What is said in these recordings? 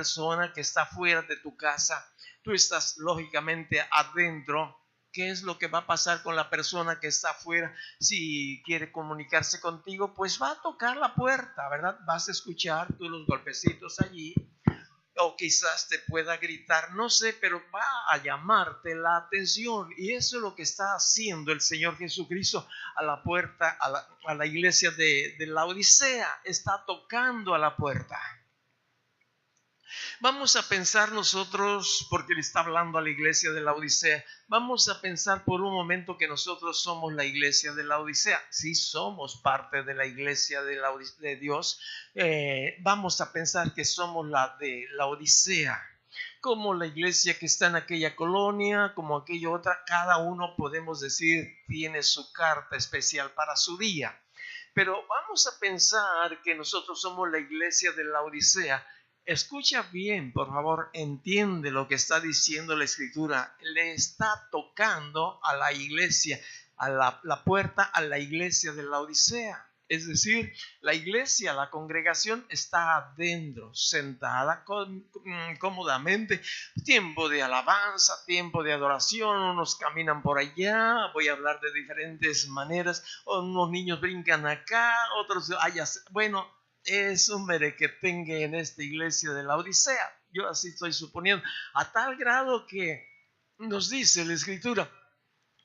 persona que está fuera de tu casa, tú estás lógicamente adentro. ¿Qué es lo que va a pasar con la persona que está afuera? Si quiere comunicarse contigo, pues va a tocar la puerta, ¿verdad? Vas a escuchar tú los golpecitos allí, o quizás te pueda gritar, no sé, pero va a llamarte la atención. Y eso es lo que está haciendo el Señor Jesucristo a la puerta, a la iglesia de Laodicea. Está tocando a la puerta. Vamos a pensar nosotros, porque le está hablando a la iglesia de la Odisea, vamos a pensar por un momento que nosotros somos la iglesia de la Odisea. Sí, somos parte de la iglesia de Dios. Vamos a pensar que somos la de la Odisea, como la iglesia que está en aquella colonia, como aquella otra. Cada uno, podemos decir, tiene su carta especial para su día. Pero vamos a pensar que nosotros somos la iglesia de la Odisea. Escucha bien, por favor, entiende lo que está diciendo la Escritura. Le está tocando a la iglesia, a la puerta a la iglesia de la Odisea. Es decir, la iglesia, la congregación está adentro, sentada cómodamente. Tiempo de alabanza, tiempo de adoración, unos caminan por allá, voy a hablar de diferentes maneras, unos niños brincan acá, otros allá. Bueno, es un merequetengue en esta iglesia de la Odisea. Yo así estoy suponiendo, a tal grado que nos dice la Escritura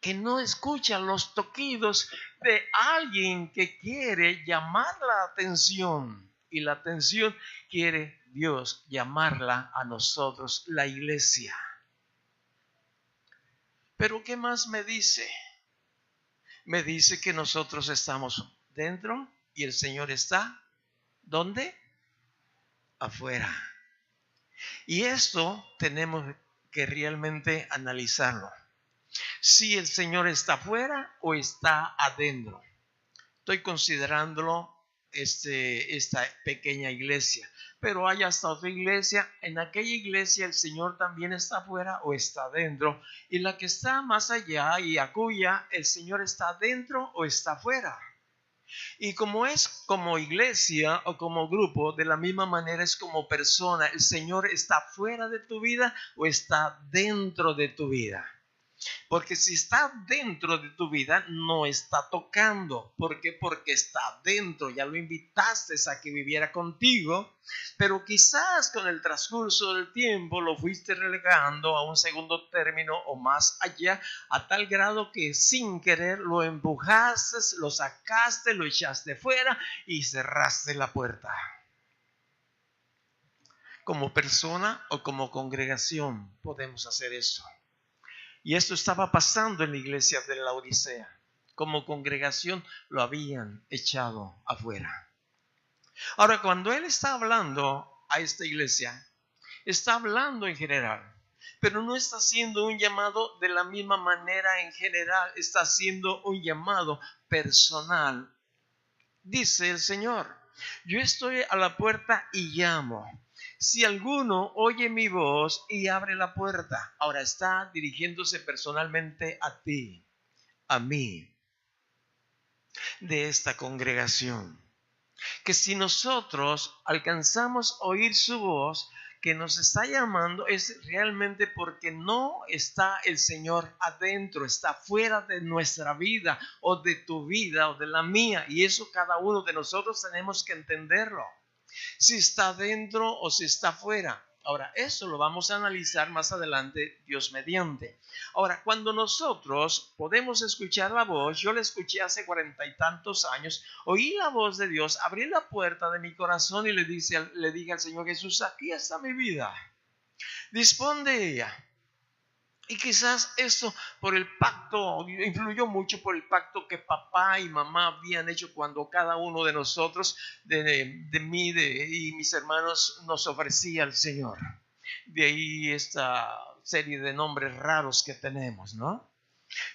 que no escuchan los toquidos de alguien que quiere llamar la atención. Y la atención quiere Dios llamarla a nosotros, la iglesia. Pero ¿qué más me dice? Me dice que nosotros estamos dentro y el Señor está, ¿dónde? Afuera. Y esto tenemos que realmente analizarlo. Si el Señor está afuera o está adentro. Estoy considerándolo esta pequeña iglesia, pero hay hasta otra iglesia. En aquella iglesia el Señor también está afuera o está adentro, y la que está más allá y acuya, el Señor está adentro o está afuera. Y como es como iglesia o como grupo, de la misma manera es como persona. El Señor está fuera de tu vida o está dentro de tu vida. Porque si está dentro de tu vida, no está tocando. ¿Por qué? Porque está dentro. Ya lo invitaste a que viviera contigo, pero quizás con el transcurso del tiempo lo fuiste relegando a un segundo término o más allá, a tal grado que sin querer lo empujaste, lo sacaste, lo echaste fuera y cerraste la puerta. Como persona o como congregación podemos hacer eso. Y esto estaba pasando en la iglesia de la Odisea. Como congregación lo habían echado afuera. Ahora, cuando él está hablando a esta iglesia, está hablando en general, pero no está haciendo un llamado de la misma manera en general, está haciendo un llamado personal. Dice el Señor, yo estoy a la puerta y llamo. Si alguno oye mi voz y abre la puerta. Ahora está dirigiéndose personalmente a ti, a mí, de esta congregación. Que si nosotros alcanzamos a oír su voz, que nos está llamando, es realmente porque no está el Señor adentro, está fuera de nuestra vida o de tu vida o de la mía. Y eso cada uno de nosotros tenemos que entenderlo. Si está dentro o si está fuera. Ahora, eso lo vamos a analizar más adelante, Dios mediante. Ahora, cuando nosotros podemos escuchar la voz, yo la escuché hace 40 y tantos años, oí la voz de Dios, abrí la puerta de mi corazón y le dije al Señor Jesús, aquí está mi vida, dispón de ella. Y quizás esto por el pacto, influyó mucho por el pacto que papá y mamá habían hecho cuando cada uno de nosotros, de mí y mis hermanos, nos ofrecía al Señor. De ahí esta serie de nombres raros que tenemos, ¿no?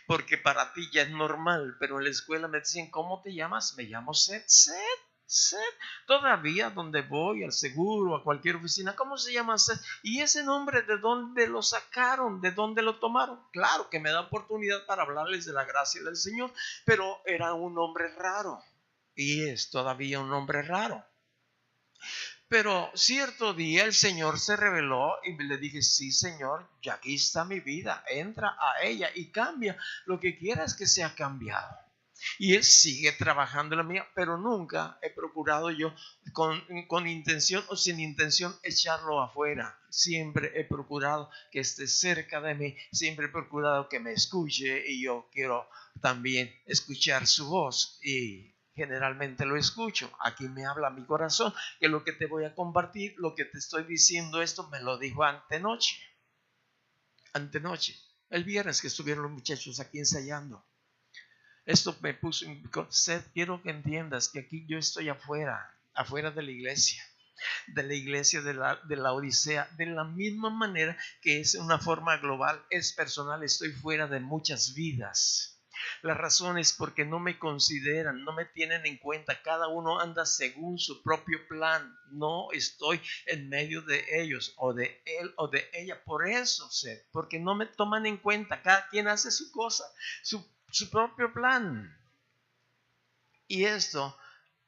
Porque para ti ya es normal, pero en la escuela me decían, ¿cómo te llamas? Me llamo Seth. Seth. Todavía donde voy, al seguro, a cualquier oficina, ¿cómo se llama Seth? ¿Y ese nombre de dónde lo sacaron? ¿De dónde lo tomaron? Claro que me da oportunidad para hablarles de la gracia del Señor, pero era un nombre raro y es todavía un nombre raro. Pero cierto día el Señor se reveló y le dije, sí, Señor, ya aquí está mi vida, entra a ella y cambia lo que quieras que sea cambiado. Y Él sigue trabajando en la mía, pero nunca he procurado yo con intención o sin intención echarlo afuera. Siempre he procurado que esté cerca de mí, siempre he procurado que me escuche y yo quiero también escuchar su voz y generalmente lo escucho. Aquí me habla mi corazón que lo que te voy a compartir, lo que te estoy diciendo, esto me lo dijo antenoche, el viernes que estuvieron los muchachos aquí ensayando. Esto me puso, Seth, quiero que entiendas que aquí yo estoy afuera de la iglesia de la Odisea, de la misma manera que es una forma global, es personal, estoy fuera de muchas vidas. La razón es porque no me consideran, no me tienen en cuenta, cada uno anda según su propio plan, no estoy en medio de ellos o de él o de ella, por eso sé, porque no me toman en cuenta, cada quien hace su cosa, su propio plan. Y esto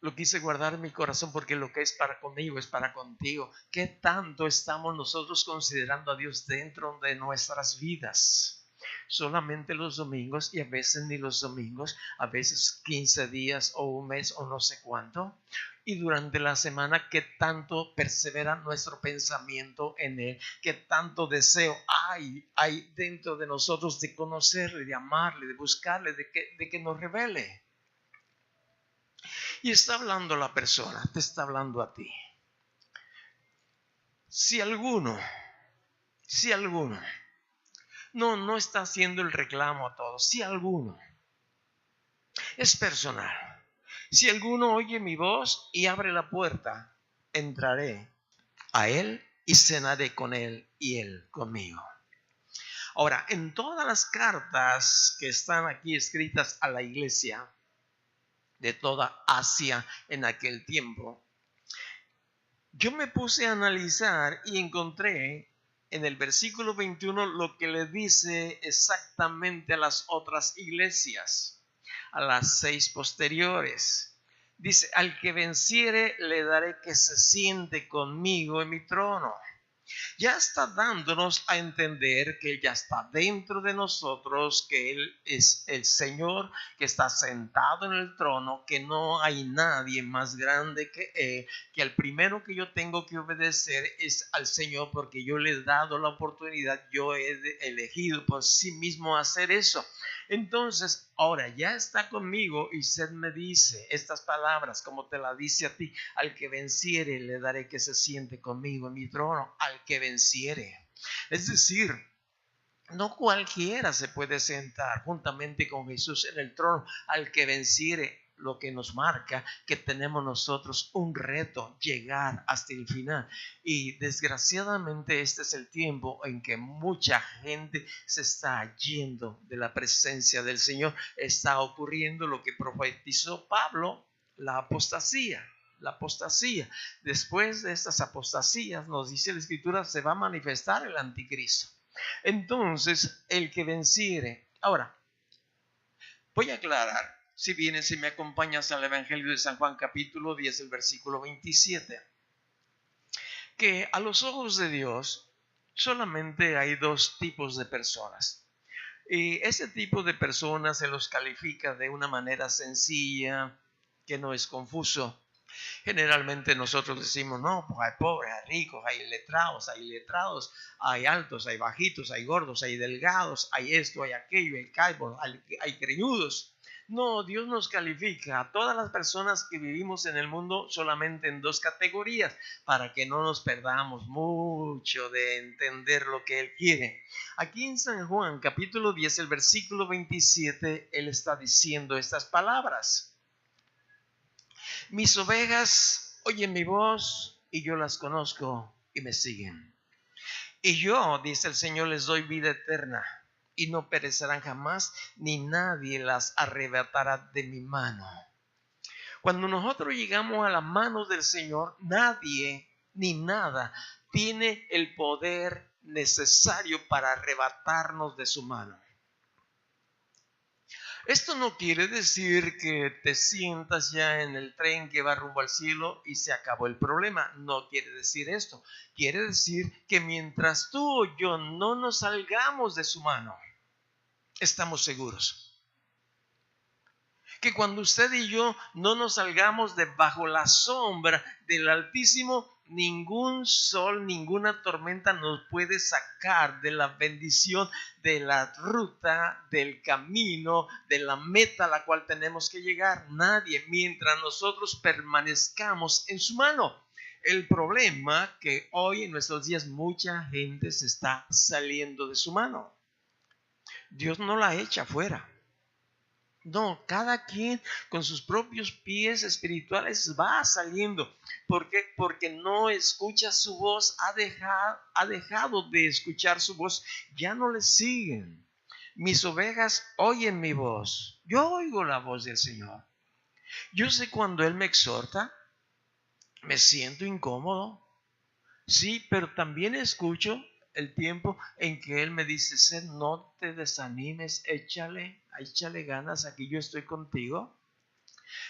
lo quise guardar en mi corazón porque lo que es para conmigo es para contigo. ¿Qué tanto estamos nosotros considerando a Dios dentro de nuestras vidas? Solamente los domingos, y a veces ni los domingos, a veces 15 días o un mes o no sé cuánto. Y durante la semana, ¿qué tanto persevera nuestro pensamiento en Él? ¿Qué tanto deseo hay dentro de nosotros de conocerle, de amarle, de buscarle, de que nos revele? Y está hablando la persona, te está hablando a ti. Si alguno, no está haciendo el reclamo a todos, si alguno, es personal. Si alguno oye mi voz y abre la puerta, entraré a él y cenaré con él y él conmigo. Ahora, en todas las cartas que están aquí escritas a la iglesia de toda Asia en aquel tiempo, yo me puse a analizar y encontré en el versículo 21 lo que le dice exactamente a las otras iglesias, a las 6 posteriores. Dice, al que venciere le daré que se siente conmigo en mi trono. Ya está dándonos a entender que Él ya está dentro de nosotros, que Él es el Señor, que está sentado en el trono, que no hay nadie más grande que Él, que el primero que yo tengo que obedecer es al Señor, porque yo le he dado la oportunidad, yo he elegido por sí mismo hacer eso. Entonces, ahora ya está conmigo y Seth me dice estas palabras como te la dice a ti, al que venciere le daré que se siente conmigo en mi trono, al que venciere. Es decir, no cualquiera se puede sentar juntamente con Jesús en el trono, al que venciere, lo que nos marca que tenemos nosotros un reto, llegar hasta el final. Y desgraciadamente este es el tiempo en que mucha gente se está yendo de la presencia del Señor. Está ocurriendo lo que profetizó Pablo, la apostasía. Después de estas apostasías, nos dice la Escritura, se va a manifestar el anticristo. Entonces, el que venciere. Ahora, voy a aclarar, si me acompañas al Evangelio de San Juan capítulo 10, el versículo 27, que a los ojos de Dios solamente hay 2 tipos de personas. Y ese tipo de personas se los califica de una manera sencilla, que no es confuso. Generalmente nosotros decimos, no, pues hay pobres, hay ricos, hay letrados, hay altos, hay bajitos, hay gordos, hay delgados, hay esto, hay aquello, hay calvos, hay greñudos. No, Dios nos califica a todas las personas que vivimos en el mundo solamente en 2 categorías, para que no nos perdamos mucho de entender lo que Él quiere. Aquí en San Juan, capítulo 10, el versículo 27, Él está diciendo estas palabras. Mis ovejas oyen mi voz y yo las conozco y me siguen. Y yo, dice el Señor, les doy vida eterna y no perecerán jamás, ni nadie las arrebatará de mi mano. Cuando nosotros llegamos a las manos del Señor, nadie ni nada tiene el poder necesario para arrebatarnos de su mano. Esto no quiere decir que te sientas ya en el tren que va rumbo al cielo y se acabó el problema. No quiere decir esto. Quiere decir que mientras tú o yo no nos salgamos de su mano, estamos seguros. Que cuando usted y yo no nos salgamos de bajo la sombra del Altísimo, ningún sol, ninguna tormenta nos puede sacar de la bendición, de la ruta, del camino, de la meta a la cual tenemos que llegar. Nadie, mientras nosotros permanezcamos en su mano. El problema que hoy en nuestros días mucha gente se está saliendo de su mano. Dios no la echa fuera. No, cada quien con sus propios pies espirituales va saliendo. ¿Por qué? Porque no escucha su voz, ha dejado de escuchar su voz, ya no le siguen. Mis ovejas oyen mi voz. Yo oigo la voz del Señor. Yo sé cuando Él me exhorta, me siento incómodo. Sí, pero también escucho el tiempo en que Él me dice: Sed, no te desanimes, échale ganas, aquí yo estoy contigo.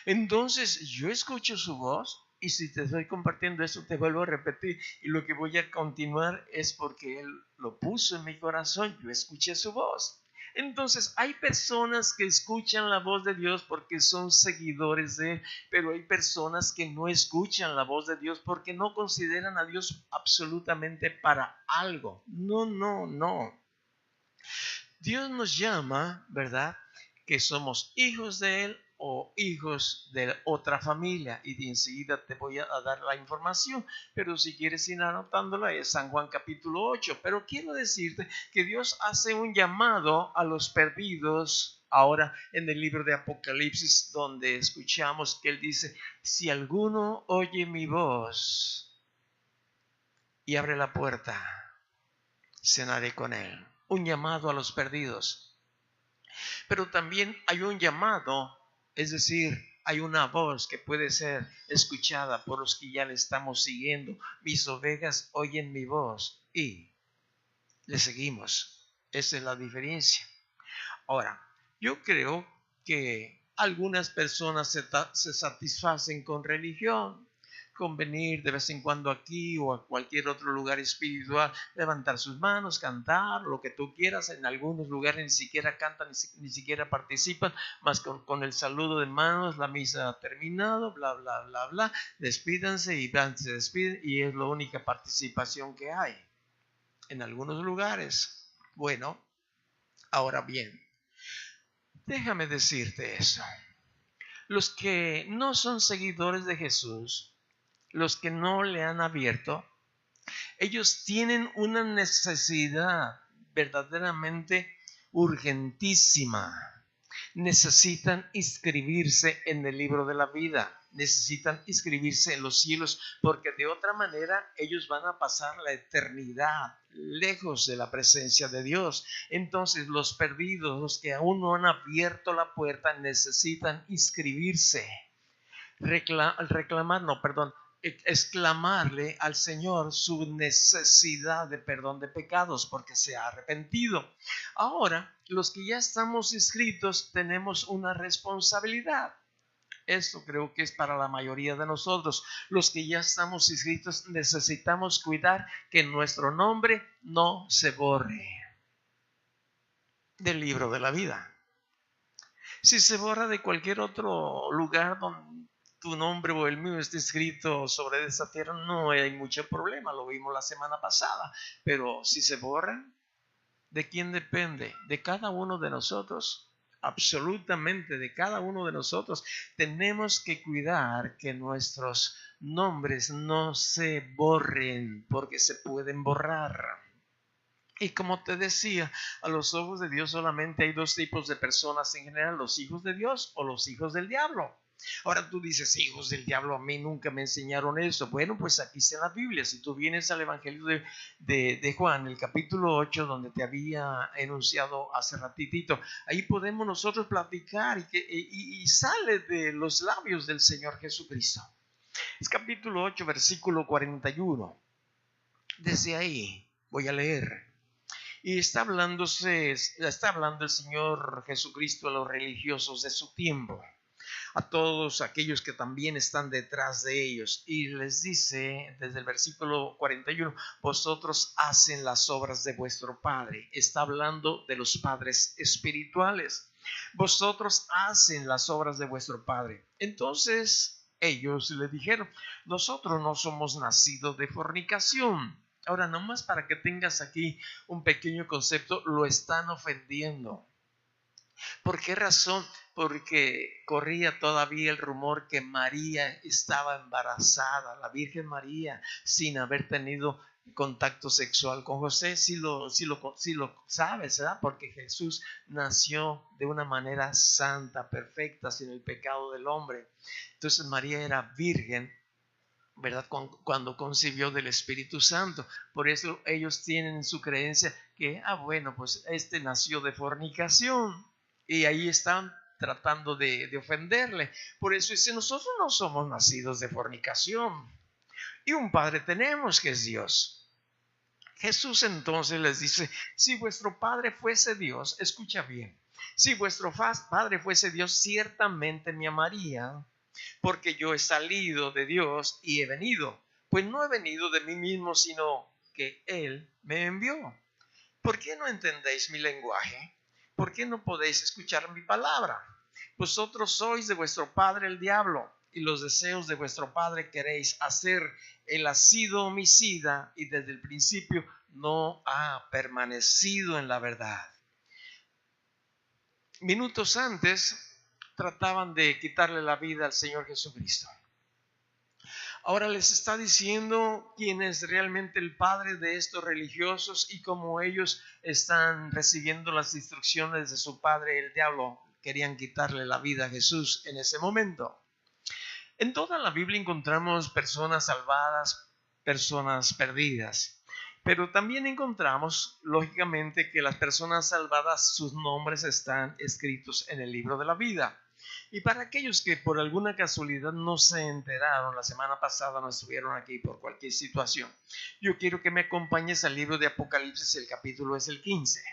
Entonces yo escucho su voz, y si te estoy compartiendo esto, te vuelvo a repetir, y lo que voy a continuar es porque Él lo puso en mi corazón. Yo escuché su voz. Entonces hay personas que escuchan la voz de Dios porque son seguidores de Él, pero hay personas que no escuchan la voz de Dios porque no consideran a Dios absolutamente para algo. No. Dios nos llama, ¿verdad?, que somos hijos de Él o hijos de otra familia, y de enseguida te voy a dar la información, pero si quieres ir anotándola, es San Juan capítulo 8. Pero quiero decirte que Dios hace un llamado a los perdidos ahora en el libro de Apocalipsis, donde escuchamos que Él dice: si alguno oye mi voz y abre la puerta, cenaré con él. Un llamado a los perdidos. Pero también hay un llamado, es decir, hay una voz que puede ser escuchada por los que ya le estamos siguiendo. Mis ovejas oyen mi voz y le seguimos. Esa es la diferencia. Ahora, yo creo que algunas personas se satisfacen con religión, con venir de vez en cuando aquí o a cualquier otro lugar espiritual, levantar sus manos, cantar, lo que tú quieras. En algunos lugares ni siquiera cantan, ni siquiera participan, más con el saludo de manos: la misa ha terminado, bla, bla, bla, bla, despídanse, y se despiden, y es la única participación que hay en algunos lugares. Bueno, ahora bien, déjame decirte eso. Los que no son seguidores de Jesús, los que no le han abierto, ellos tienen una necesidad verdaderamente urgentísima. Necesitan inscribirse en el libro de la vida, necesitan inscribirse en los cielos, porque de otra manera ellos van a pasar la eternidad lejos de la presencia de Dios. Entonces los perdidos, los que aún no han abierto la puerta, necesitan inscribirse, exclamarle al Señor su necesidad de perdón de pecados, porque se ha arrepentido. Ahora, los que ya estamos inscritos tenemos una responsabilidad. Esto creo que es para la mayoría de nosotros. Los que ya estamos inscritos necesitamos cuidar que nuestro nombre no se borre del libro de la vida. Si se borra de cualquier otro lugar donde tu nombre o el mío esté escrito sobre esa tierra, no hay mucho problema, lo vimos la semana pasada. Pero si se borra, ¿de quién depende? De cada uno de nosotros, absolutamente de cada uno de nosotros. Tenemos que cuidar que nuestros nombres no se borren, porque se pueden borrar. Y como te decía, a los ojos de Dios solamente hay dos tipos de personas en general: los hijos de Dios o los hijos del diablo. Ahora tú dices: hijos del diablo, a mí nunca me enseñaron eso. Bueno, pues aquí está en la Biblia. Si tú vienes al Evangelio de Juan, el capítulo 8, donde te había enunciado hace ratitito, ahí podemos nosotros platicar y sale de los labios del Señor Jesucristo. Es capítulo 8, versículo 41. Desde ahí voy a leer. Y está hablando el Señor Jesucristo a los religiosos de su tiempo, a todos aquellos que también están detrás de ellos, y les dice desde el versículo 41: vosotros hacen las obras de vuestro Padre. Está hablando de los padres espirituales. Vosotros hacen las obras de vuestro Padre. Entonces ellos le dijeron: nosotros no somos nacidos de fornicación. Ahora, nomás para que tengas aquí un pequeño concepto, lo están ofendiendo. ¿Por qué razón? Porque corría todavía el rumor que María estaba embarazada, la Virgen María, sin haber tenido contacto sexual con José. Sí lo sabes, ¿verdad? Porque Jesús nació de una manera santa, perfecta, sin el pecado del hombre. Entonces María era virgen, ¿verdad? Cuando concibió del Espíritu Santo. Por eso ellos tienen su creencia que, bueno, pues nació de fornicación. Y ahí están tratando de ofenderle. Por eso dice: nosotros no somos nacidos de fornicación, y un Padre tenemos, que es Dios. Jesús entonces les dice: si vuestro Padre fuese Dios, escucha bien, si vuestro Padre fuese Dios, ciertamente me amaría, porque yo he salido de Dios y he venido. Pues no he venido de mí mismo, sino que Él me envió. ¿Por qué no entendéis mi lenguaje? ¿Por qué no podéis escuchar mi palabra? Vosotros sois de vuestro padre el diablo, y los deseos de vuestro padre queréis hacer. Él ha sido homicida y desde el principio no ha permanecido en la verdad. Minutos antes trataban de quitarle la vida al Señor Jesucristo. Ahora les está diciendo quién es realmente el padre de estos religiosos y cómo ellos están recibiendo las instrucciones de su padre el diablo. Querían quitarle la vida a Jesús en ese momento. En toda la Biblia encontramos personas salvadas, personas perdidas. Pero también encontramos, lógicamente, que las personas salvadas, sus nombres están escritos en el libro de la vida. Y para aquellos que por alguna casualidad no se enteraron, la semana pasada no estuvieron aquí por cualquier situación, yo quiero que me acompañes al libro de Apocalipsis. El capítulo es el 15.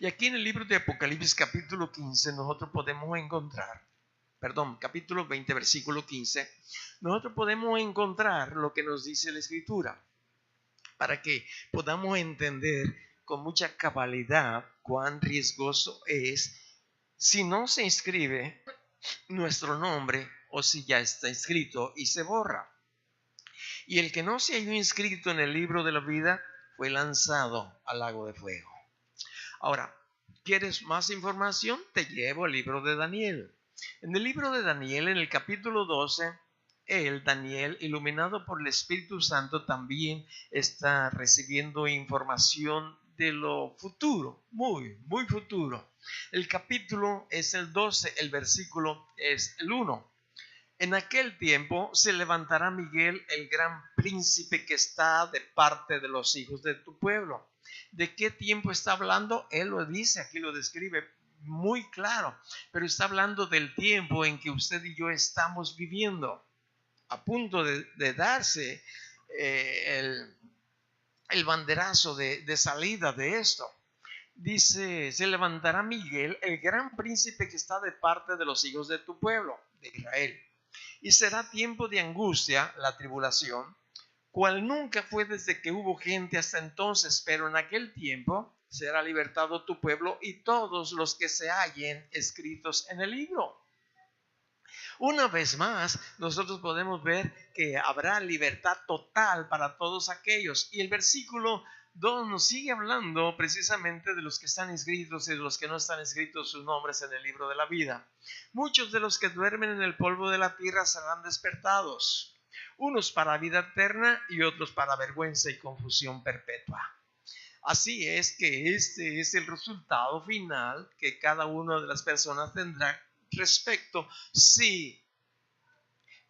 Y aquí en el libro de Apocalipsis capítulo 15 nosotros podemos encontrar, capítulo 20 versículo 15, nosotros podemos encontrar lo que nos dice la Escritura, para que podamos entender con mucha cabalidad cuán riesgoso es si no se inscribe nuestro nombre o si ya está inscrito y se borra. Y el que no se haya inscrito en el libro de la vida fue lanzado al lago de fuego. Ahora, ¿quieres más información? Te llevo al libro de Daniel. En el libro de Daniel, en el capítulo 12, Daniel, iluminado por el Espíritu Santo, también está recibiendo información de lo futuro, muy, muy futuro. El capítulo es el 12, el versículo es el 1. En aquel tiempo se levantará Miguel, el gran príncipe que está de parte de los hijos de tu pueblo. ¿De qué tiempo está hablando? Él lo dice, aquí lo describe muy claro, pero está hablando del tiempo en que usted y yo estamos viviendo, a punto de darse el banderazo de salida de esto. Dice: se levantará Miguel, el gran príncipe que está de parte de los hijos de tu pueblo, de Israel. Y será tiempo de angustia, la tribulación, cual nunca fue desde que hubo gente hasta entonces, pero en aquel tiempo será libertado tu pueblo y todos los que se hallen escritos en el libro. Una vez más, nosotros podemos ver que habrá libertad total para todos aquellos. Y el versículo 2 nos sigue hablando precisamente de los que están inscritos y de los que no están inscritos sus nombres en el libro de la vida. Muchos de los que duermen en el polvo de la tierra serán despertados, unos para vida eterna y otros para vergüenza y confusión perpetua. Así es que este es el resultado final que cada una de las personas tendrá respecto si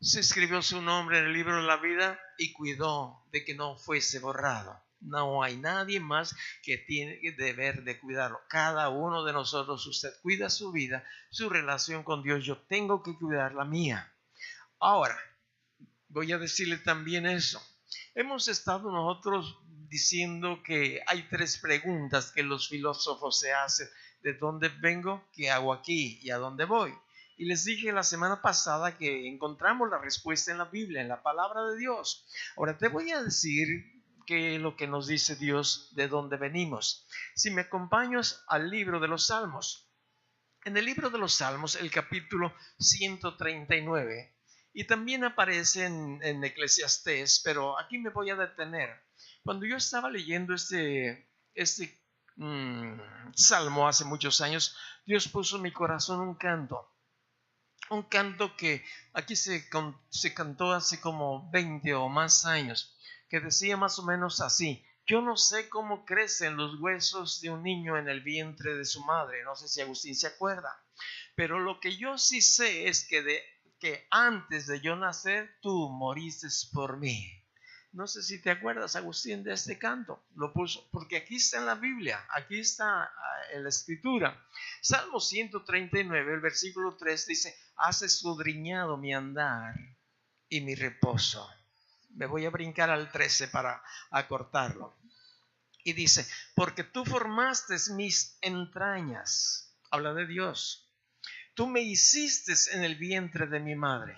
se escribió su nombre en el libro de la vida y cuidó de que no fuese borrado. No hay nadie más que tiene que deber de cuidarlo. Cada uno de nosotros, usted cuida su vida, su relación con Dios. Yo tengo que cuidar la mía. Ahora, voy a decirle también eso. Hemos estado nosotros diciendo que hay 3 preguntas que los filósofos se hacen: ¿de dónde vengo? ¿Qué hago aquí? ¿Y a dónde voy? Y les dije la semana pasada que encontramos la respuesta en la Biblia, en la palabra de Dios. Ahora te voy a decir que lo que nos dice Dios de dónde venimos. Si me acompañas al libro de los Salmos. En el libro de los Salmos, el capítulo 139, y también aparece en Eclesiastés, pero aquí me voy a detener. Cuando yo estaba leyendo este salmo hace muchos años, Dios puso en mi corazón un canto que aquí se cantó hace como 20 o más años, que decía más o menos así: yo no sé cómo crecen los huesos de un niño en el vientre de su madre. No sé si Agustín se acuerda, pero lo que yo sí sé es que antes de yo nacer, tú moriste por mí. No sé si te acuerdas, Agustín, de este canto. Lo puso porque aquí está en la Biblia, aquí está en la Escritura. Salmo 139, el versículo 3 dice: has escudriñado mi andar y mi reposo. Me voy a brincar al 13 para acortarlo. Y dice: porque tú formaste mis entrañas. Habla de Dios. Tú me hiciste en el vientre de mi madre.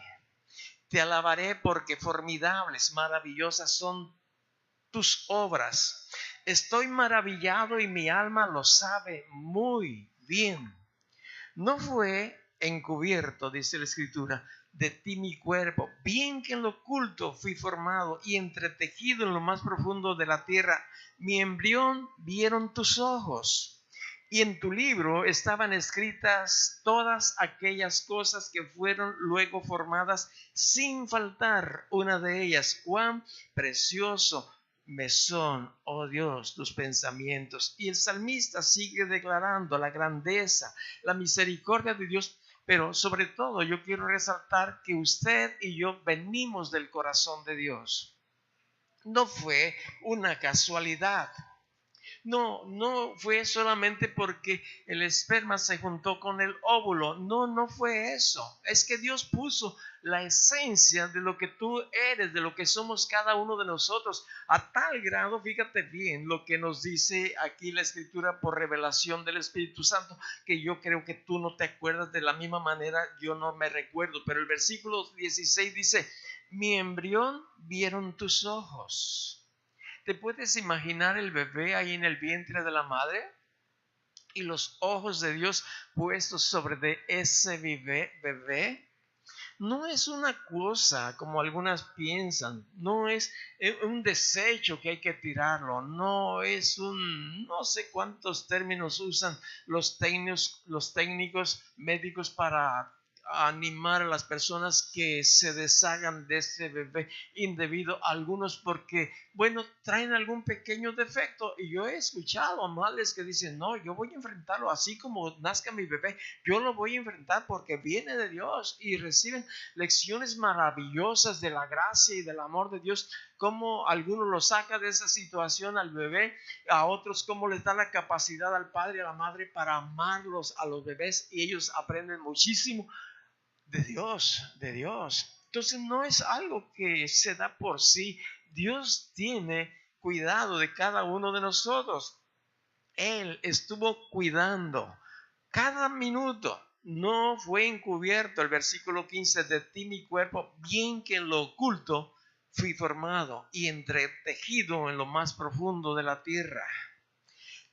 Te alabaré porque formidables, maravillosas son tus obras. Estoy maravillado y mi alma lo sabe muy bien. No fue encubierto, dice la Escritura, de ti mi cuerpo. Bien que en lo oculto fui formado y entretejido en lo más profundo de la tierra. Mi embrión vieron tus ojos. Y en tu libro estaban escritas todas aquellas cosas que fueron luego formadas, sin faltar una de ellas. Cuán precioso me son, oh Dios, tus pensamientos. Y el salmista sigue declarando la grandeza, la misericordia de Dios, pero sobre todo yo quiero resaltar que usted y yo venimos del corazón de Dios. No fue una casualidad. No fue solamente porque el esperma se juntó con el óvulo. No fue eso. Es que Dios puso la esencia de lo que tú eres, de lo que somos cada uno de nosotros, a tal grado, fíjate bien lo que nos dice aquí la Escritura por revelación del Espíritu Santo, que yo creo que tú no te acuerdas de la misma manera, yo no me recuerdo, pero el versículo 16 dice: mi embrión vieron tus ojos. ¿Te puedes imaginar el bebé ahí en el vientre de la madre? Y los ojos de Dios puestos sobre de ese bebé. No es una cosa como algunas piensan. No es un desecho que hay que tirarlo. No es no sé cuántos términos usan los técnicos médicos para animar a las personas que se deshagan de ese bebé indebido, algunos porque, bueno, traen algún pequeño defecto. Y yo he escuchado a madres que dicen: no, yo voy a enfrentarlo así como nazca mi bebé, yo lo voy a enfrentar porque viene de Dios, y reciben lecciones maravillosas de la gracia y del amor de Dios, como algunos lo saca de esa situación al bebé, a otros como les da la capacidad al padre y a la madre para amarlos a los bebés, y ellos aprenden muchísimo de Dios. Entonces no es algo que se da por sí. Dios tiene cuidado de cada uno de nosotros. Él estuvo cuidando cada minuto. No fue encubierto. El versículo 15: de ti mi cuerpo, bien que en lo oculto fui formado y entretejido en lo más profundo de la tierra.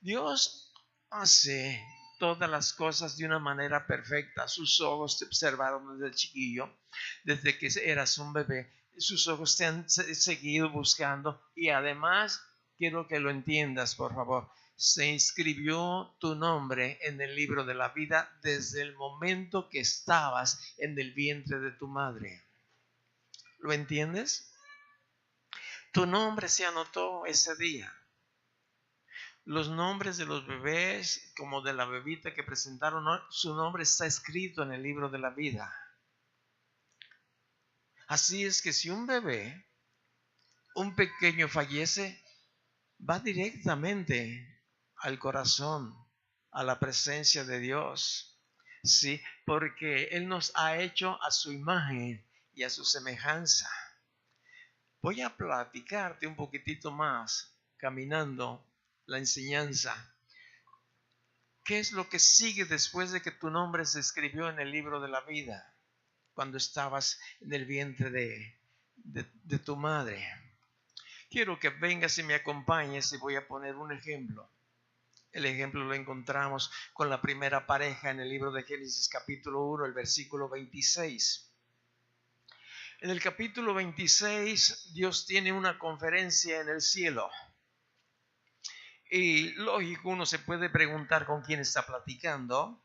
Dios hace todas las cosas de una manera perfecta. Sus ojos te observaron desde chiquillo, desde que eras un bebé. Sus ojos te han seguido buscando, y además quiero que lo entiendas, por favor. Se inscribió tu nombre en el libro de la vida desde el momento que estabas en el vientre de tu madre. ¿Lo entiendes? Tu nombre se anotó ese día. Los nombres de los bebés, como de la bebita que presentaron hoy, su nombre está escrito en el libro de la vida. Así es que si un bebé, un pequeño, fallece, va directamente al corazón, a la presencia de Dios. Sí, porque Él nos ha hecho a su imagen y a su semejanza. Voy a platicarte un poquitito más caminando la enseñanza. ¿Qué es lo que sigue después de que tu nombre se escribió en el libro de la vida? Cuando estabas en el vientre de tu madre. Quiero que vengas y me acompañes y voy a poner un ejemplo. El ejemplo lo encontramos con la primera pareja en el libro de Génesis capítulo 1, el versículo 26. En el capítulo 26, Dios tiene una conferencia en el cielo. Y lógico, uno se puede preguntar con quién está platicando,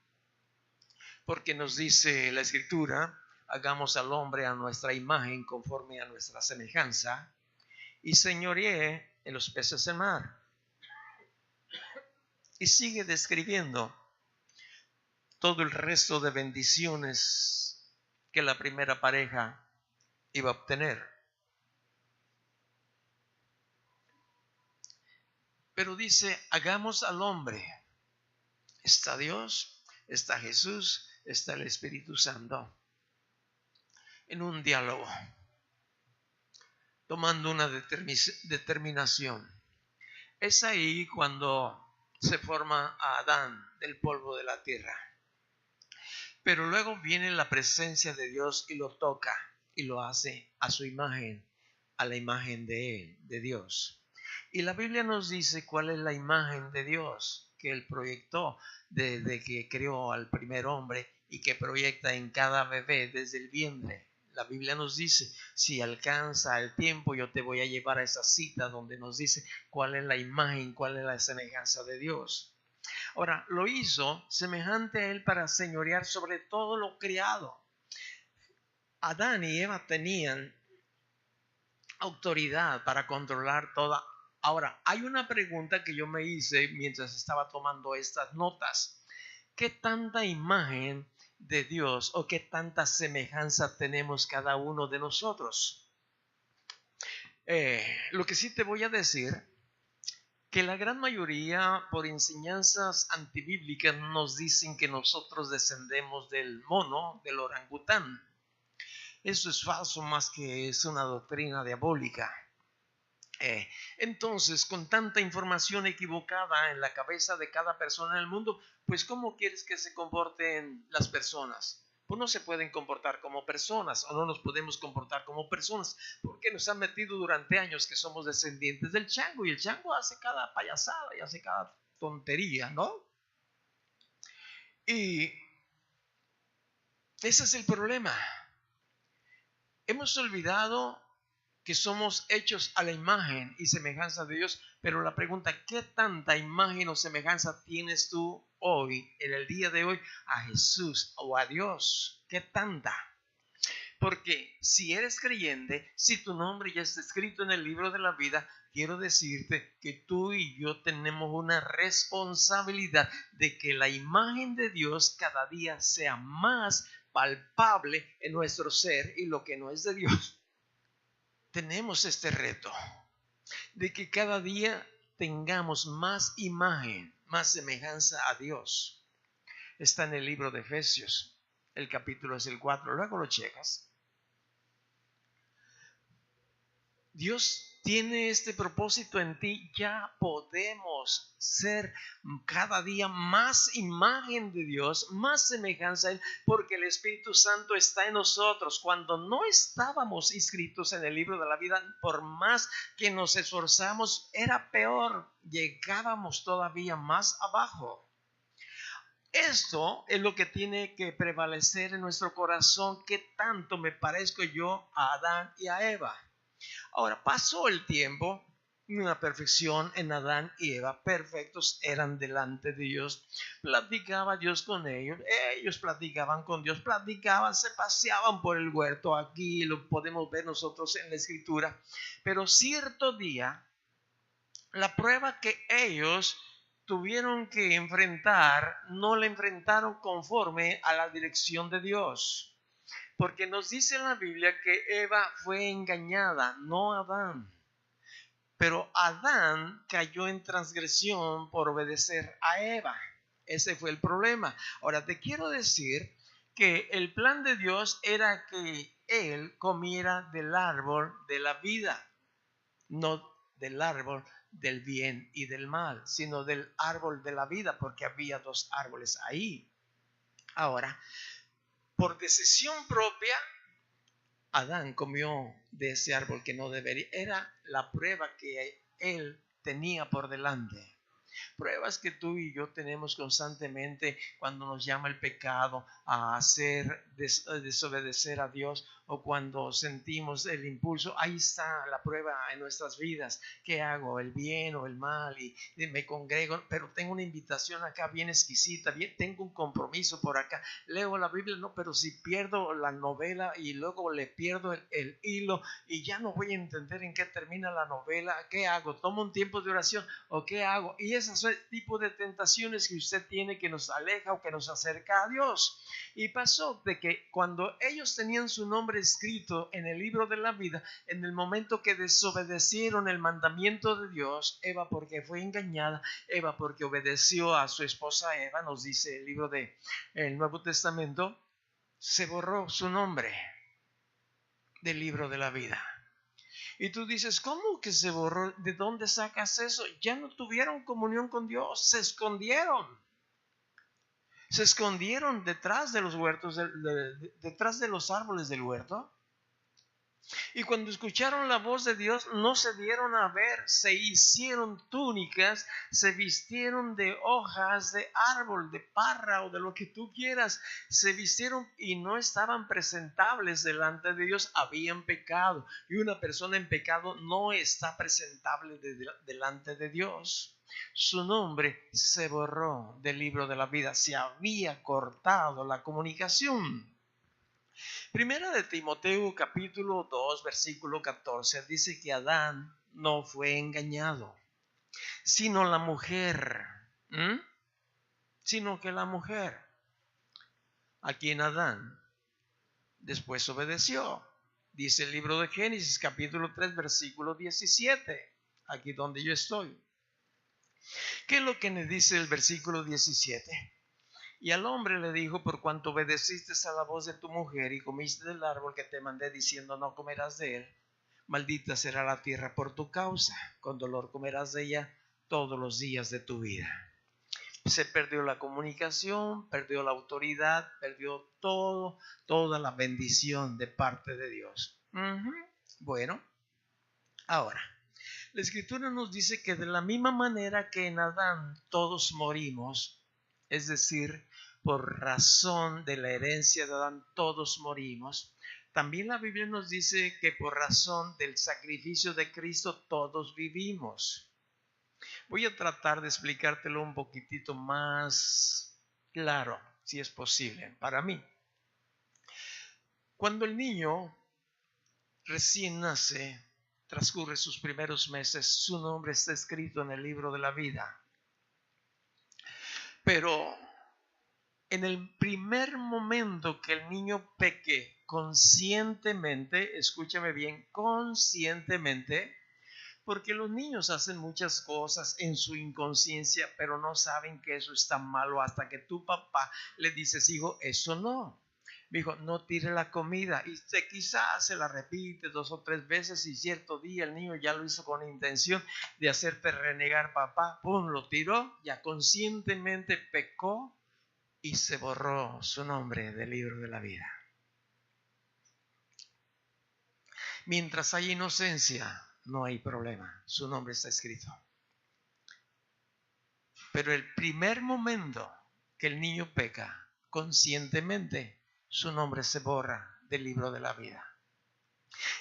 porque nos dice la Escritura, hagamos al hombre a nuestra imagen conforme a nuestra semejanza, y señoree en los peces del mar. Y sigue describiendo todo el resto de bendiciones que la primera pareja iba a obtener. Pero dice, hagamos al hombre. Está Dios, está Jesús, está el Espíritu Santo. En un diálogo, tomando una determinación. Es ahí cuando se forma a Adán del polvo de la tierra. Pero luego viene la presencia de Dios y lo toca y lo hace a su imagen, a la imagen de él, de Dios. Y la Biblia nos dice cuál es la imagen de Dios que él proyectó desde que creó al primer hombre y que proyecta en cada bebé desde el vientre. La Biblia nos dice, si alcanza el tiempo, yo te voy a llevar a esa cita donde nos dice cuál es la imagen, cuál es la semejanza de Dios. Ahora, lo hizo semejante a él para señorear sobre todo lo creado. Adán y Eva tenían autoridad para controlar toda. Ahora, hay una pregunta que yo me hice mientras estaba tomando estas notas. ¿Qué tanta imagen de Dios o qué tanta semejanza tenemos cada uno de nosotros? Lo que sí te voy a decir, que la gran mayoría por enseñanzas antibíblicas nos dicen que nosotros descendemos del mono, del orangután. Eso es falso, más que es una doctrina diabólica. Entonces, con tanta información equivocada en la cabeza de cada persona en el mundo, pues ¿cómo quieres que se comporten las personas? Pues no se pueden comportar como personas, o no nos podemos comportar como personas, porque nos han metido durante años que somos descendientes del chango, y el chango hace cada payasada y hace cada tontería, ¿no? Y ese es el problema. Hemos olvidado que somos hechos a la imagen y semejanza de Dios, pero la pregunta, ¿qué tanta imagen o semejanza tienes tú hoy, en el día de hoy, a Jesús o a Dios? ¿Qué tanta? Porque si eres creyente, si tu nombre ya está escrito en el libro de la vida, quiero decirte que tú y yo tenemos una responsabilidad de que la imagen de Dios cada día sea más palpable en nuestro ser, y lo que no es de Dios. Tenemos este reto de que cada día tengamos más imagen, más semejanza a Dios. Está en el libro de Efesios, el capítulo es el 4, luego lo checas. Dios tiene este propósito en ti. Ya podemos ser cada día más imagen de Dios, más semejanza a Él, porque el Espíritu Santo está en nosotros. Cuando no estábamos inscritos en el libro de la vida, por más que nos esforzamos, era peor, llegábamos todavía más abajo. Esto es lo que tiene que prevalecer en nuestro corazón. ¿Qué tanto me parezco yo a Adán y a Eva? Ahora, pasó el tiempo, una perfección en Adán y Eva, perfectos eran delante de Dios. Platicaba Dios con ellos platicaban con Dios, platicaban, se paseaban por el huerto. Aquí lo podemos ver nosotros en la Escritura. Pero cierto día, la prueba que ellos tuvieron que enfrentar, no la enfrentaron conforme a la dirección de Dios. Porque nos dice en la Biblia que Eva fue engañada, no Adán. Pero Adán cayó en transgresión por obedecer a Eva. Ese fue el problema. Ahora te quiero decir que el plan de Dios era que él comiera del árbol de la vida, no del árbol del bien y del mal, sino del árbol de la vida, porque había dos árboles ahí. Ahora, por decisión propia, Adán comió de ese árbol que no debería. Era la prueba que él tenía por delante. Pruebas que tú y yo tenemos constantemente cuando nos llama el pecado a desobedecer a Dios, o cuando sentimos el impulso. Ahí está la prueba en nuestras vidas. ¿Qué hago? ¿El bien o el mal? Y me congrego, pero tengo una invitación acá bien exquisita, tengo un compromiso por acá. Leo la Biblia, no, pero si pierdo la novela y luego le pierdo el hilo y ya no voy a entender en qué termina la novela, ¿qué hago? ¿Tomo un tiempo de oración o qué hago? Y ese es el tipo de tentaciones que usted tiene, que nos aleja o que nos acerca a Dios. Y pasó de que cuando ellos tenían su nombre escrito en el libro de la vida, en el momento que desobedecieron el mandamiento de Dios, Eva porque fue engañada, Eva porque obedeció a su esposa Eva, nos dice el libro de el Nuevo Testamento, se borró su nombre del libro de la vida. Y tú dices, ¿cómo que se borró? ¿De dónde sacas eso? Ya no tuvieron comunión con Dios, se escondieron. Se escondieron detrás de los huertos, detrás de los árboles del huerto. Y cuando escucharon la voz de Dios, no se dieron a ver, se hicieron túnicas, se vistieron de hojas de árbol, de parra o de lo que tú quieras. Se vistieron y no estaban presentables delante de Dios, habían pecado. Y una persona en pecado no está presentable delante de Dios. Su nombre se borró del libro de la vida, se había cortado la comunicación. Primera de Timoteo capítulo 2 versículo 14 dice que Adán no fue engañado, sino la mujer, sino que la mujer, a quien Adán después obedeció. Dice el libro de Génesis capítulo 3 versículo 17, aquí donde yo estoy. ¿Qué es lo que me dice el versículo 17? Y al hombre le dijo, por cuanto obedeciste a la voz de tu mujer y comiste del árbol que te mandé diciendo no comerás de él, maldita será la tierra por tu causa, con dolor comerás de ella todos los días de tu vida. Se perdió la comunicación, perdió la autoridad, perdió toda la bendición de parte de Dios. Bueno, ahora, la Escritura nos dice que de la misma manera que en Adán todos morimos, es decir, por razón de la herencia de Adán todos morimos, también la Biblia nos dice que por razón del sacrificio de Cristo todos vivimos. Voy a tratar de explicártelo un poquitito más claro, si es posible, para mí. Cuando el niño recién nace, transcurre sus primeros meses, su nombre está escrito en el libro de la vida. Pero en el primer momento que el niño peque conscientemente, escúchame bien, conscientemente, porque los niños hacen muchas cosas en su inconsciencia, pero no saben que eso está malo hasta que tu papá le dices, hijo, eso no. Me dijo, no tire la comida. Y quizás se la repite 2 o 3 veces y cierto día el niño ya lo hizo con intención de hacerte renegar papá. Pum, lo tiró, ya conscientemente pecó y se borró su nombre del libro de la vida. Mientras hay inocencia, no hay problema. Su nombre está escrito. Pero el primer momento que el niño peca conscientemente, su nombre se borra del libro de la vida.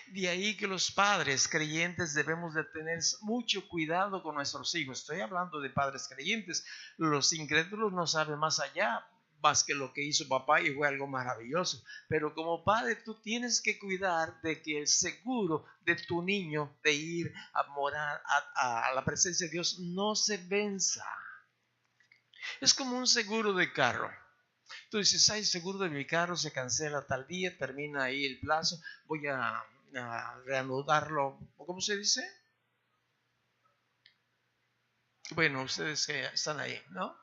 De ahí que los padres creyentes debemos de tener mucho cuidado con nuestros hijos. Estoy hablando de padres creyentes. Los incrédulos no saben más allá, más que lo que hizo papá, y fue algo maravilloso. Pero como padre tú tienes que cuidar de que el seguro de tu niño de ir a morar a la presencia de Dios no se venza. Es como un seguro de carro. Tú dices, ay, seguro de mi carro se cancela tal día, termina ahí el plazo, voy a reanudarlo. ¿Cómo se dice? Bueno, ustedes que están ahí, ¿no?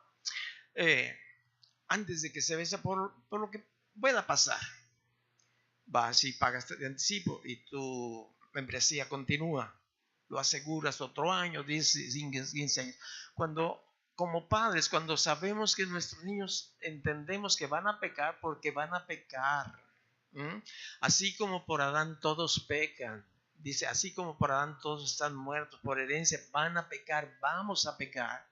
Antes de que se venza por lo que pueda pasar. Vas y pagas de anticipo y tu membresía continúa. lo aseguras otro año, 10, 15 años. Cuando, como padres, cuando sabemos que nuestros niños entendemos que van a pecar porque van a pecar, ¿m? Así como por Adán todos pecan, dice, así como por Adán todos están muertos por herencia, van a pecar, vamos a pecar.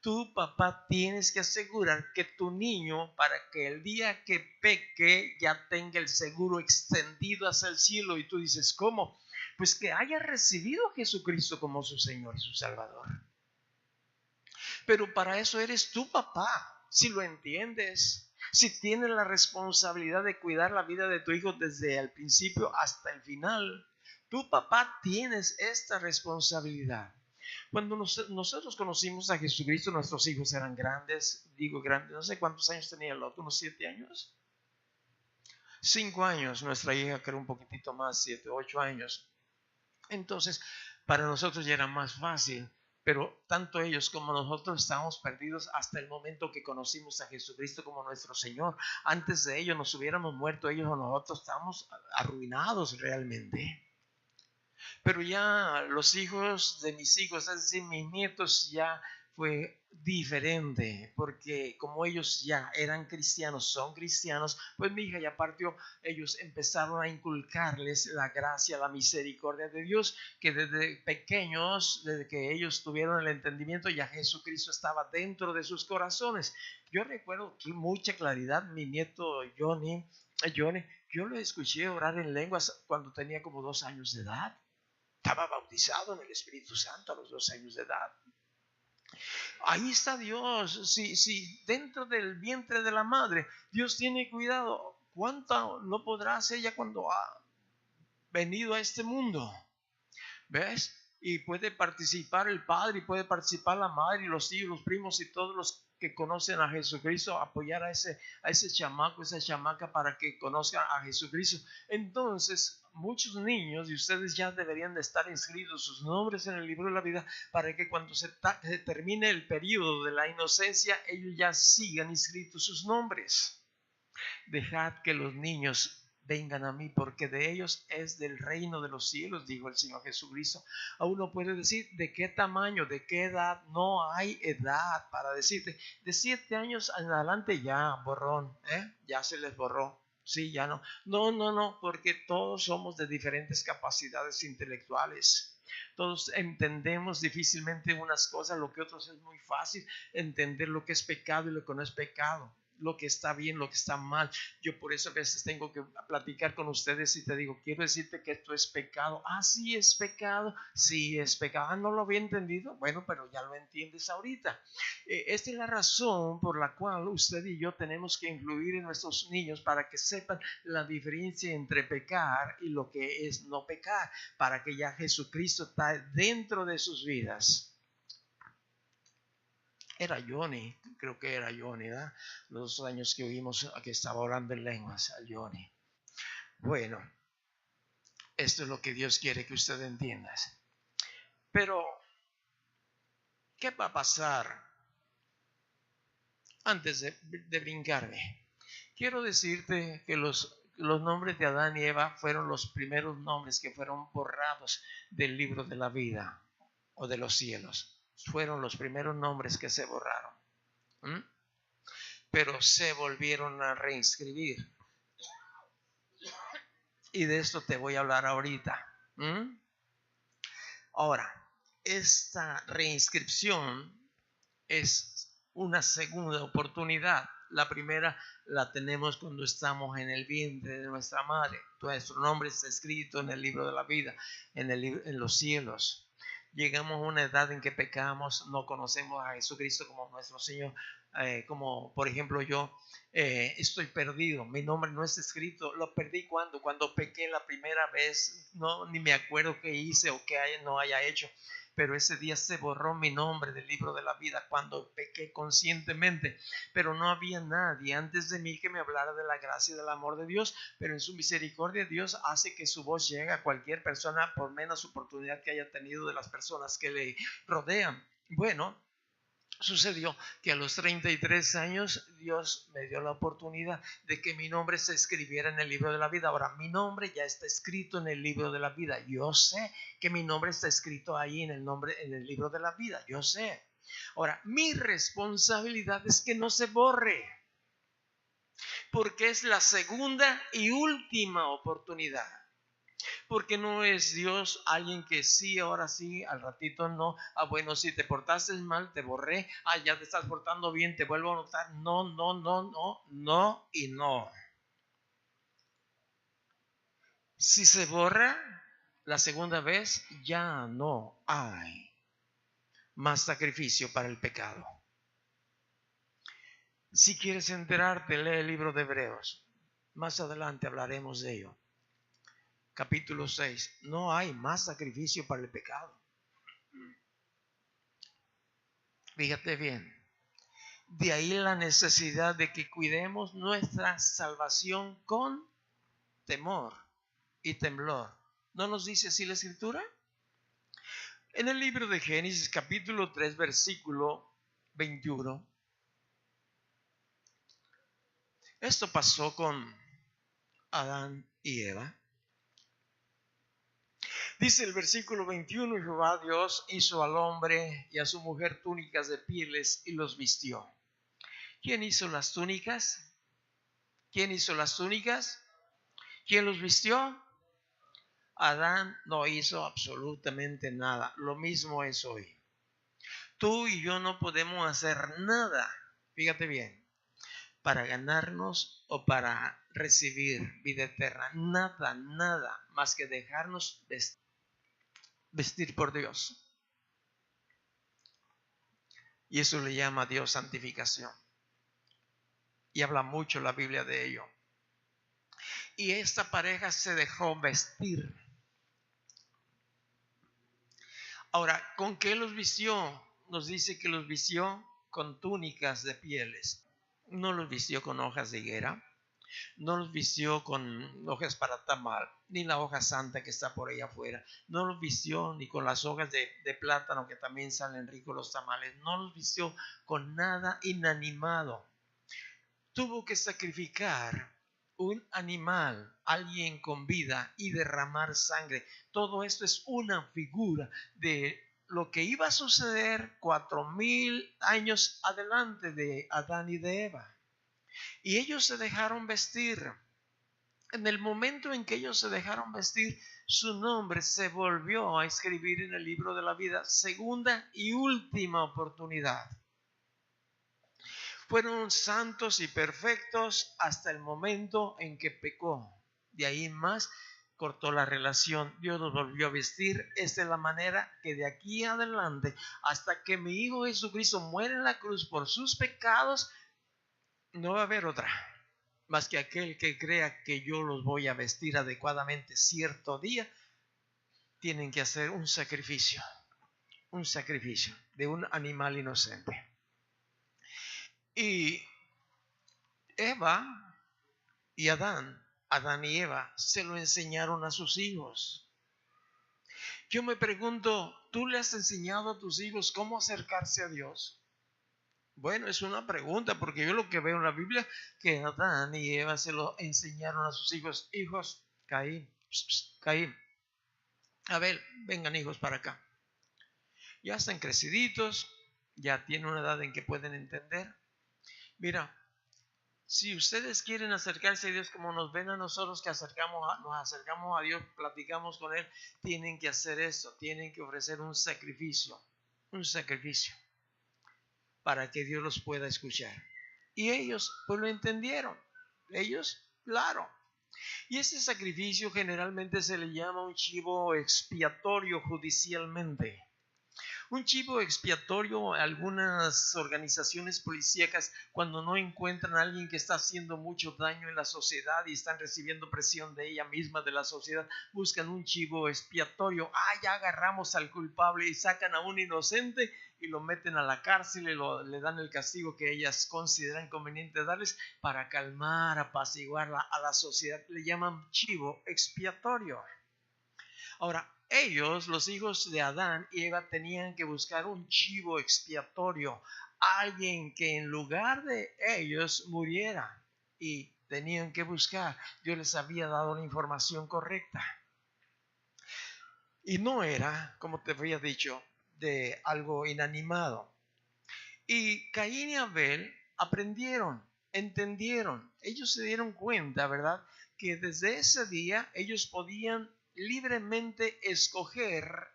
Tú, papá, tienes que asegurar que tu niño, para que el día que peque ya tenga el seguro extendido hacia el cielo. Y tú dices, ¿cómo? Pues que haya recibido a Jesucristo como su Señor y su Salvador. Pero para eso eres tu papá, si lo entiendes. Si tienes la responsabilidad de cuidar la vida de tu hijo desde el principio hasta el final, tu papá tienes esta responsabilidad. Cuando nosotros conocimos a Jesucristo, nuestros hijos eran grandes, digo grandes, no sé cuántos años tenía el otro, unos 7 años. 5 años, nuestra hija creo un poquitito más, 7, 8 años. Entonces, para nosotros ya era más fácil, pero tanto ellos como nosotros estábamos perdidos hasta el momento que conocimos a Jesucristo como nuestro Señor. Antes de ello nos hubiéramos muerto ellos o nosotros, estábamos arruinados realmente. Pero ya los hijos de mis hijos, es decir, mis nietos, ya fue diferente, porque como ellos ya eran cristianos, son cristianos, pues mi hija ya partió, ellos empezaron a inculcarles la gracia, la misericordia de Dios, que desde pequeños, desde que ellos tuvieron el entendimiento, ya Jesucristo estaba dentro de sus corazones. Yo recuerdo que mucha claridad, mi nieto Johnny, yo lo escuché orar en lenguas cuando tenía como 2 años de edad. Estaba bautizado en el Espíritu Santo a los 2 años de edad. Ahí está Dios. Si dentro del vientre de la madre Dios tiene cuidado, ¿cuánto no podrá hacer ya cuando ha venido a este mundo? ¿Ves? Y puede participar el padre, y puede participar la madre, y los tíos, los primos y todos los que conocen a Jesucristo, apoyar a ese chamaco, esa chamaca para que conozca a Jesucristo. Entonces, muchos niños y ustedes ya deberían de estar inscritos sus nombres en el libro de la vida para que cuando se termine el periodo de la inocencia, ellos ya sigan inscritos sus nombres. Dejad que los niños vengan a mí, porque de ellos es del reino de los cielos, dijo el Señor Jesucristo. A uno puede decir de qué tamaño, de qué edad. No hay edad para decirte. De 7 años en adelante ya, borrón, ya se les borró. Sí, ya no. No, porque todos somos de diferentes capacidades intelectuales. Todos entendemos difícilmente unas cosas, lo que otros es muy fácil entender lo que es pecado y lo que no es pecado, lo que está bien, lo que está mal. Yo por eso a veces tengo que platicar con ustedes y te digo, quiero decirte que esto es pecado. Ah, sí es pecado, sí es pecado. Ah, no lo había entendido. Bueno, pero ya lo entiendes ahorita. Esta es la razón por la cual usted y yo tenemos que influir en nuestros niños para que sepan la diferencia entre pecar y lo que es no pecar, para que ya Jesucristo está dentro de sus vidas. Era Johnny, creo que era Johnny, ¿verdad? Los años que oímos que estaba orando en lenguas, a Johnny. Bueno, esto es lo que Dios quiere que usted entienda. Pero, ¿qué va a pasar antes de brincarme? Quiero decirte que los nombres de Adán y Eva fueron los primeros nombres que fueron borrados del libro de la vida o de los cielos. Fueron los primeros nombres que se borraron. Pero se volvieron a reinscribir. Y de esto te voy a hablar ahorita. Ahora, esta reinscripción es una segunda oportunidad. La primera la tenemos cuando estamos en el vientre de nuestra madre. Nuestro nombre está escrito en el libro de la vida, en los cielos. Llegamos a una edad en que pecamos, no conocemos a Jesucristo como nuestro Señor, como por ejemplo yo estoy perdido, mi nombre no está escrito. Lo perdí cuando pequé la primera vez, no, ni me acuerdo qué hice o qué no haya hecho, pero ese día se borró mi nombre del libro de la vida cuando pequé conscientemente. Pero no había nadie antes de mí que me hablara de la gracia y del amor de Dios, pero en su misericordia Dios hace que su voz llegue a cualquier persona por menos oportunidad que haya tenido de las personas que le rodean. Bueno, Sucedió que a los 33 años Dios me dio la oportunidad de que mi nombre se escribiera en el libro de la vida. Ahora, mi nombre ya está escrito en el libro de la vida. Yo sé que mi nombre está escrito ahí en el libro de la vida. Yo sé. Ahora, mi responsabilidad es que no se borre, porque es la segunda y última oportunidad. Porque no es Dios alguien que sí, ahora sí, al ratito no. Bueno, si te portaste mal, te borré. Ya te estás portando bien, te vuelvo a notar. No, no, no, no, no y no. Si se borra la segunda vez, ya no hay más sacrificio para el pecado. Si quieres enterarte, lee el libro de Hebreos. Más adelante hablaremos de ello. Capítulo 6. No hay más sacrificio para el pecado. Fíjate bien. De ahí la necesidad de que cuidemos nuestra salvación con temor y temblor. ¿No nos dice así la Escritura? En el libro de Génesis, capítulo 3, versículo 21. Esto pasó con Adán y Eva. Dice el versículo 21, y Jehová Dios hizo al hombre y a su mujer túnicas de pieles y los vistió. ¿Quién hizo las túnicas? ¿Quién hizo las túnicas? ¿Quién los vistió? Adán no hizo absolutamente nada. Lo mismo es hoy. Tú y yo no podemos hacer nada, fíjate bien, para ganarnos o para recibir vida eterna. Nada, nada más que dejarnos vestir por Dios. Y eso le llama a Dios santificación. Y habla mucho la Biblia de ello. Y esta pareja se dejó vestir. Ahora, ¿con qué los vistió? Nos dice que los vistió con túnicas de pieles. No los vistió con hojas de higuera. No los vistió con hojas para tamal, ni la hoja santa que está por ahí afuera. No los vistió ni con las hojas de plátano, que también salen ricos los tamales. No los vistió con nada inanimado. Tuvo que sacrificar un animal, alguien con vida, y derramar sangre. Todo esto es una figura de lo que iba a suceder 4000 años adelante de Adán y de Eva. Y ellos se dejaron vestir. En el momento en que ellos se dejaron vestir, su nombre se volvió a escribir en el libro de la vida. Segunda y última oportunidad. Fueron santos y perfectos hasta el momento en que pecó. De ahí en más cortó la relación. Dios los volvió a vestir. Esta es la manera que de aquí adelante, hasta que mi Hijo Jesucristo muere en la cruz por sus pecados, no va a haber otra más que aquel que crea que yo los voy a vestir adecuadamente cierto día. Tienen que hacer un sacrificio de un animal inocente. Y Eva y Adán y Eva se lo enseñaron a sus hijos. Yo me pregunto, ¿tú le has enseñado a tus hijos cómo acercarse a Dios? Bueno, es una pregunta, porque yo lo que veo en la Biblia, que Adán y Eva se lo enseñaron a sus hijos. Hijos, Caín, Caín, Abel, vengan hijos para acá. Ya están creciditos, ya tienen una edad en que pueden entender. Mira, si ustedes quieren acercarse a Dios como nos ven a nosotros que nos acercamos a Dios, platicamos con Él, tienen que hacer esto, tienen que ofrecer un sacrificio para que Dios los pueda escuchar. Y ellos pues lo entendieron. Ellos, claro. Y ese sacrificio generalmente se le llama un chivo expiatorio judicialmente. Un chivo expiatorio, algunas organizaciones policíacas, cuando no encuentran a alguien que está haciendo mucho daño en la sociedad y están recibiendo presión de ella misma, de la sociedad, buscan un chivo expiatorio. Ya agarramos al culpable, y sacan a un inocente y lo meten a la cárcel y le dan el castigo que ellas consideran conveniente darles para calmar, apaciguar a la sociedad. Le llaman chivo expiatorio. Ahora, ellos, los hijos de Adán y Eva, tenían que buscar un chivo expiatorio, alguien que en lugar de ellos muriera, y tenían que buscar. Dios les había dado la información correcta. Y no era, como te había dicho, de algo inanimado. Y Caín y Abel aprendieron, entendieron. Ellos se dieron cuenta, ¿verdad?, que desde ese día ellos podían libremente escoger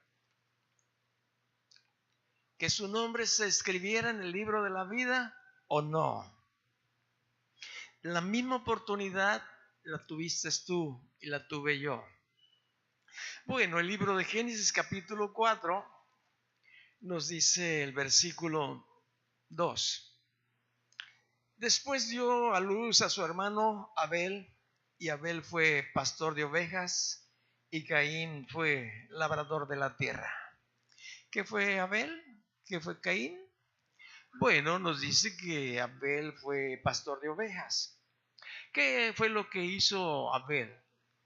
que su nombre se escribiera en el libro de la vida o no. La misma oportunidad la tuviste tú y la tuve yo. Bueno, el libro de Génesis capítulo 4 nos dice el versículo 2. Después dio a luz a su hermano Abel, y Abel fue pastor de ovejas y Caín fue labrador de la tierra. ¿Qué fue Abel? ¿Qué fue Caín? Bueno, nos dice que Abel fue pastor de ovejas. ¿Qué fue lo que hizo Abel?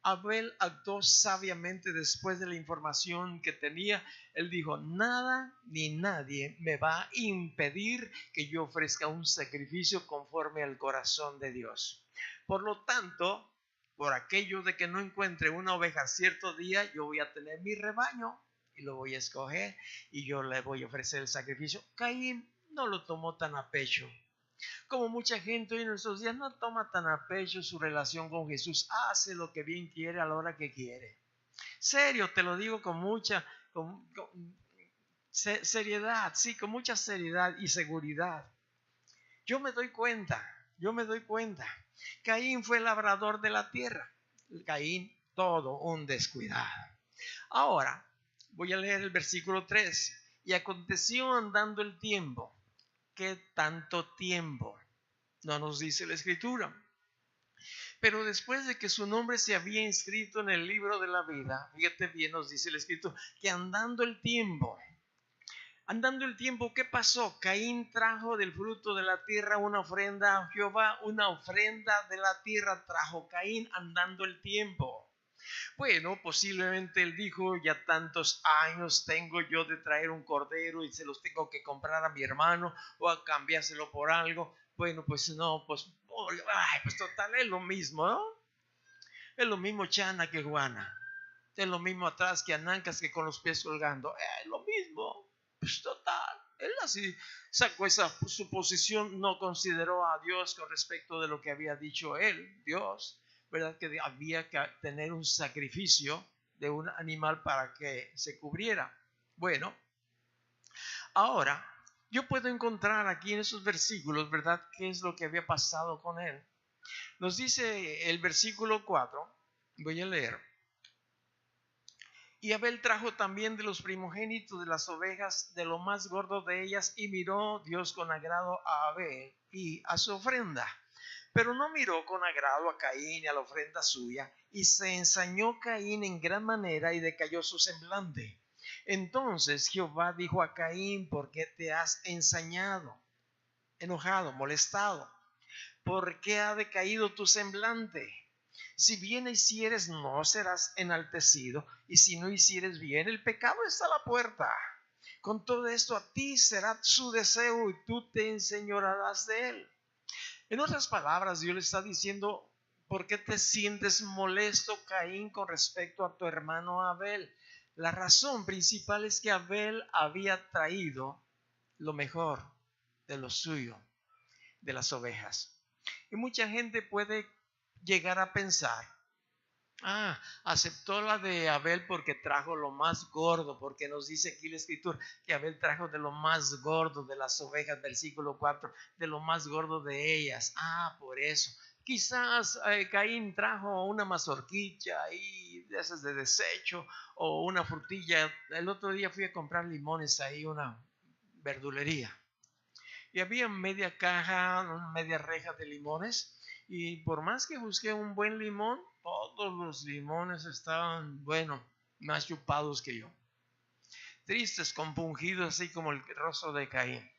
Abel actuó sabiamente después de la información que tenía. Él dijo: nada ni nadie me va a impedir que yo ofrezca un sacrificio conforme al corazón de Dios. Por lo tanto, por aquello de que no encuentre una oveja cierto día, yo voy a tener mi rebaño y lo voy a escoger y yo le voy a ofrecer el sacrificio. Caín no lo tomó tan a pecho. Como mucha gente hoy en nuestros días no toma tan a pecho su relación con Jesús. Hace lo que bien quiere a la hora que quiere. Serio, te lo digo con mucha seriedad, sí, con mucha seriedad y seguridad. Yo me doy cuenta. Caín fue labrador de la tierra. Caín, todo un descuidado. Ahora, voy a leer el versículo 3. Y aconteció andando el tiempo. ¿Qué tanto tiempo? No nos dice la escritura. Pero después de que su nombre se había inscrito en el libro de la vida, fíjate bien, nos dice la escritura, que andando el tiempo, ¿qué pasó? Caín trajo del fruto de la tierra una ofrenda a Jehová, una ofrenda de la tierra trajo Caín andando el tiempo. Bueno, posiblemente él dijo: ya tantos años tengo yo de traer un cordero y se los tengo que comprar a mi hermano o a cambiárselo por algo. Bueno, pues no, pues total, es lo mismo, ¿no? Es lo mismo Chana que Juana. Es lo mismo atrás que Anancas que con los pies colgando. Es lo mismo. Pues total. Él así sacó esa suposición, no consideró a Dios con respecto de lo que había dicho él, Dios, ¿verdad? Que había que tener un sacrificio de un animal para que se cubriera. Bueno, ahora yo puedo encontrar aquí en esos versículos, ¿verdad?, qué es lo que había pasado con él. Nos dice el versículo 4, voy a leer. Y Abel trajo también de los primogénitos de las ovejas, de lo más gordo de ellas, y miró Dios con agrado a Abel y a su ofrenda. Pero no miró con agrado a Caín y a la ofrenda suya, y se ensañó Caín en gran manera y decayó su semblante. Entonces Jehová dijo a Caín: ¿por qué te has ensañado, enojado, molestado? ¿Por qué ha decaído tu semblante? Si bien hicieres, no serás enaltecido, y si no hicieres bien, el pecado está a la puerta. Con todo esto a ti será su deseo y tú te enseñorearás de él. En otras palabras, Dios le está diciendo: ¿por qué te sientes molesto, Caín, con respecto a tu hermano Abel? La razón principal es que Abel había traído lo mejor de lo suyo, de las ovejas. Y mucha gente puede llegar a pensar: aceptó la de Abel porque trajo lo más gordo, porque nos dice aquí la escritura que Abel trajo de lo más gordo de las ovejas, versículo 4, de lo más gordo de ellas. Por eso. Quizás Caín trajo una mazorquilla ahí de esas de desecho o una frutilla. El otro día fui a comprar limones ahí, una verdulería, y había media caja, media reja de limones. Y por más que busqué un buen limón, todos los limones estaban, más chupados que yo. Tristes, compungidos, así como el rostro de Caín.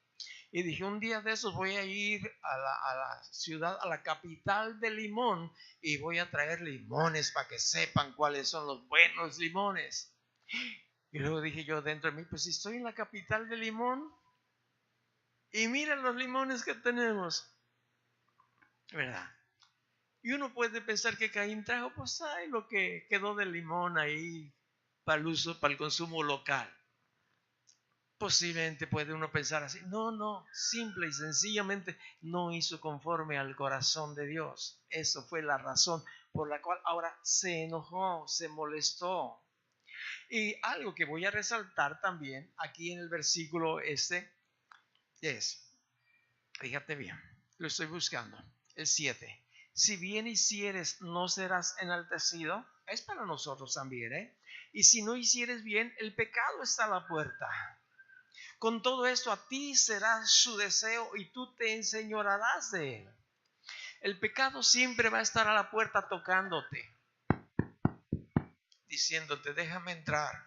Y dije: un día de esos voy a ir a la ciudad, a la capital del limón, y voy a traer limones para que sepan cuáles son los buenos limones. Y luego dije yo dentro de mí, pues si estoy en la capital del limón, y mira los limones que tenemos, ¿verdad? Y uno puede pensar que Caín trajo, pues hay lo que quedó del limón ahí para el uso, para el consumo local. Posiblemente puede uno pensar así. No, no, simple y sencillamente no hizo conforme al corazón de Dios. Eso fue la razón por la cual ahora se enojó, se molestó. Y algo que voy a resaltar también aquí en el versículo es, fíjate bien, lo estoy buscando, el 7. Si bien hicieres, no serás enaltecido. Es para nosotros también, ¿eh? Y si no hicieres bien, el pecado está a la puerta. Con todo esto, a ti será su deseo y tú te enseñorearás de él. El pecado siempre va a estar a la puerta tocándote, diciéndote, déjame entrar.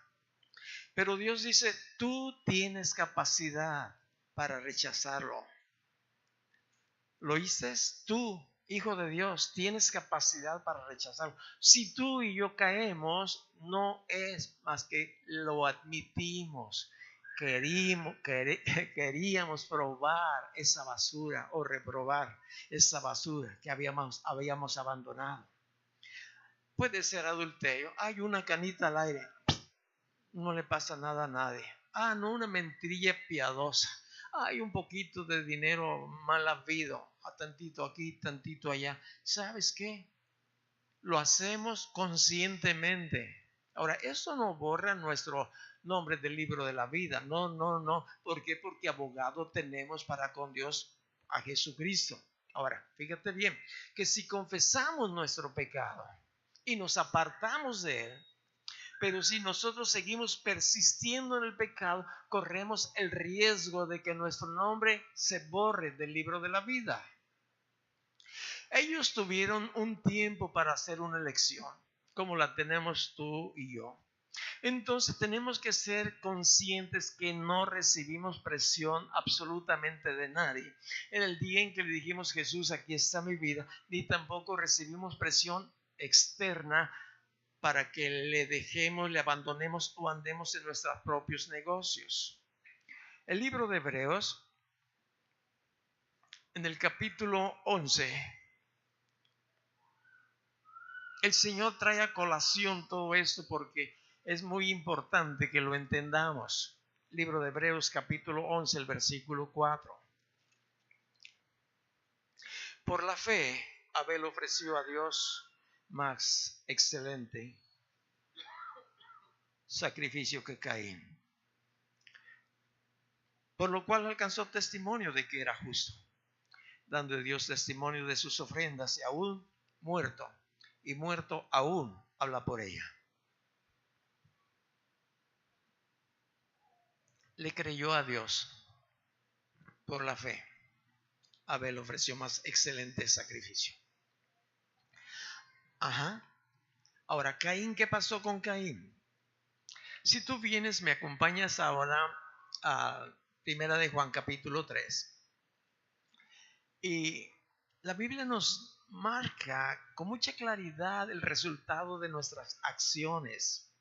Pero Dios dice, tú tienes capacidad para rechazarlo. ¿Lo dices? Tú, hijo de Dios, tienes capacidad para rechazarlo. Si tú y yo caemos, no es más que lo admitimos. Queríamos probar esa basura o reprobar esa basura que habíamos abandonado. Puede ser adulterio. Hay una canita al aire. No le pasa nada a nadie. Ah, no, una mentirilla piadosa. Hay un poquito de dinero mal habido, a tantito aquí, tantito allá. ¿Sabes qué? Lo hacemos conscientemente. Ahora, eso no borra nuestro nombre del libro de la vida. No, no, no. ¿Por qué? Porque abogado tenemos para con Dios a Jesucristo. Ahora, fíjate bien, que si confesamos nuestro pecado y nos apartamos de él, pero si nosotros seguimos persistiendo en el pecado, corremos el riesgo de que nuestro nombre se borre del libro de la vida. Ellos tuvieron un tiempo para hacer una elección, como la tenemos tú y yo. Entonces tenemos que ser conscientes que no recibimos presión absolutamente de nadie. En el día en que le dijimos, Jesús, aquí está mi vida, ni tampoco recibimos presión externa para que le dejemos, le abandonemos o andemos en nuestros propios negocios. El libro de Hebreos, en el capítulo 11, el Señor trae a colación todo esto porque es muy importante que lo entendamos. Libro de Hebreos, capítulo 11, el versículo 4. Por la fe, Abel ofreció a Dios más excelente sacrificio que Caín, por lo cual alcanzó testimonio de que era justo, dando a Dios testimonio de sus ofrendas, y aún muerto, y muerto aún habla por ella. Le creyó a Dios por la fe. Abel ofreció más excelente sacrificio. Ajá. Ahora, Caín, ¿qué pasó con Caín? Si tú vienes, me acompañas ahora a Primera de Juan, capítulo 3. Y la Biblia nos marca con mucha claridad el resultado de nuestras acciones.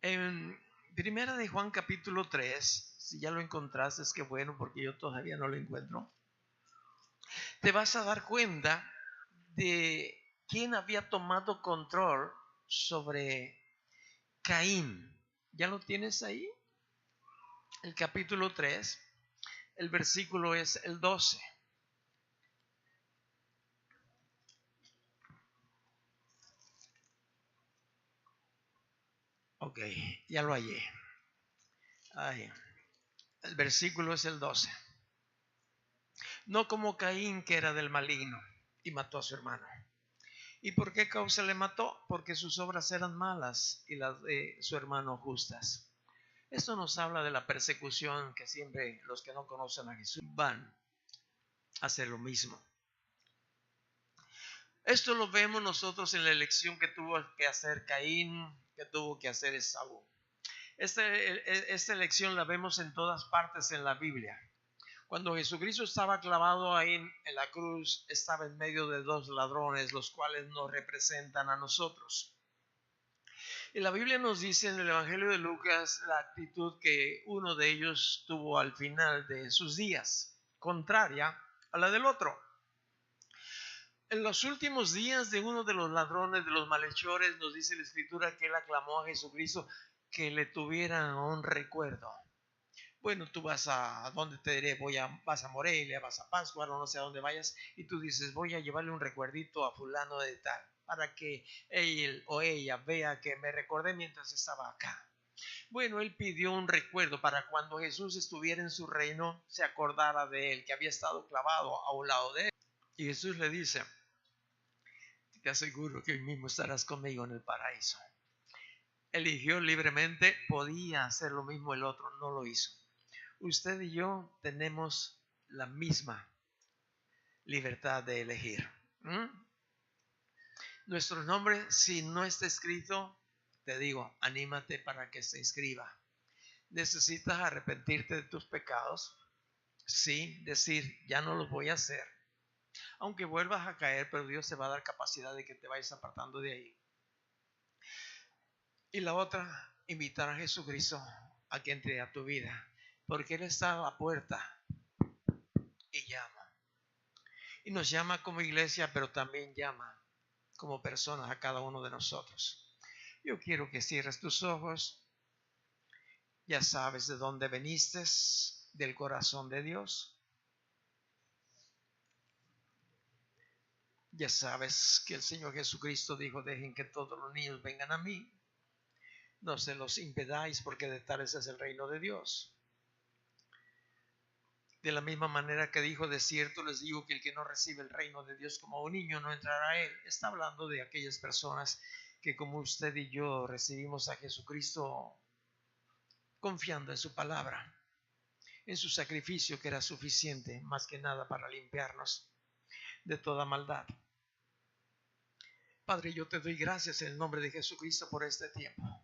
En Primera de Juan capítulo 3, si ya lo encontraste, es que bueno, porque yo todavía no lo encuentro. Te vas a dar cuenta de quién había tomado control sobre Caín. ¿Ya lo tienes ahí? El capítulo 3, el versículo es el 12. Ok, ya lo hallé. Ahí. El versículo es el 12. No como Caín, que era del maligno y mató a su hermano. ¿Y por qué causa le mató? Porque sus obras eran malas y las de su hermano justas. Esto nos habla de la persecución que siempre los que no conocen a Jesús van a hacer lo mismo. Esto lo vemos nosotros en la elección que tuvo que hacer Caín, que tuvo que hacer Esaú. Esta elección la vemos en todas partes en la Biblia. Cuando Jesucristo estaba clavado ahí en la cruz, estaba en medio de dos ladrones, los cuales nos representan a nosotros. Y la Biblia nos dice en el Evangelio de Lucas la actitud que uno de ellos tuvo al final de sus días, contraria a la del otro. En los últimos días de uno de los ladrones, de los malhechores, nos dice la Escritura que él aclamó a Jesucristo que le tuviera un recuerdo. Bueno, tú vas a, ¿dónde te diré? Vas a Morelia, vas a Pátzcuaro, no sé a dónde vayas, y tú dices, voy a llevarle un recuerdito a fulano de tal, para que él o ella vea que me recordé mientras estaba acá. Bueno, él pidió un recuerdo para cuando Jesús estuviera en su reino, se acordara de él, que había estado clavado a un lado de él. Y Jesús le dice, te aseguro que hoy mismo estarás conmigo en el paraíso. Eligió libremente, podía hacer lo mismo el otro, no lo hizo. Usted y yo tenemos la misma libertad de elegir. Nuestro nombre, si no está escrito, te digo, anímate para que se inscriba. Necesitas arrepentirte de tus pecados. Sí, decir, ya no los voy a hacer. Aunque vuelvas a caer, pero Dios te va a dar capacidad de que te vayas apartando de ahí. Y la otra, invitar a Jesucristo a que entre a tu vida, porque Él está a la puerta y llama. Y nos llama como iglesia, pero también llama como personas a cada uno de nosotros. Yo quiero que cierres tus ojos. Ya sabes de dónde veniste, del corazón de Dios. Ya sabes que el Señor Jesucristo dijo, dejen que todos los niños vengan a mí. No se los impedáis porque de tales es el reino de Dios. De la misma manera que dijo, de cierto les digo que el que no recibe el reino de Dios como un niño no entrará a él. Está hablando de aquellas personas que como usted y yo recibimos a Jesucristo confiando en su palabra, en su sacrificio que era suficiente más que nada para limpiarnos de toda maldad. Padre, yo te doy gracias en el nombre de Jesucristo por este tiempo.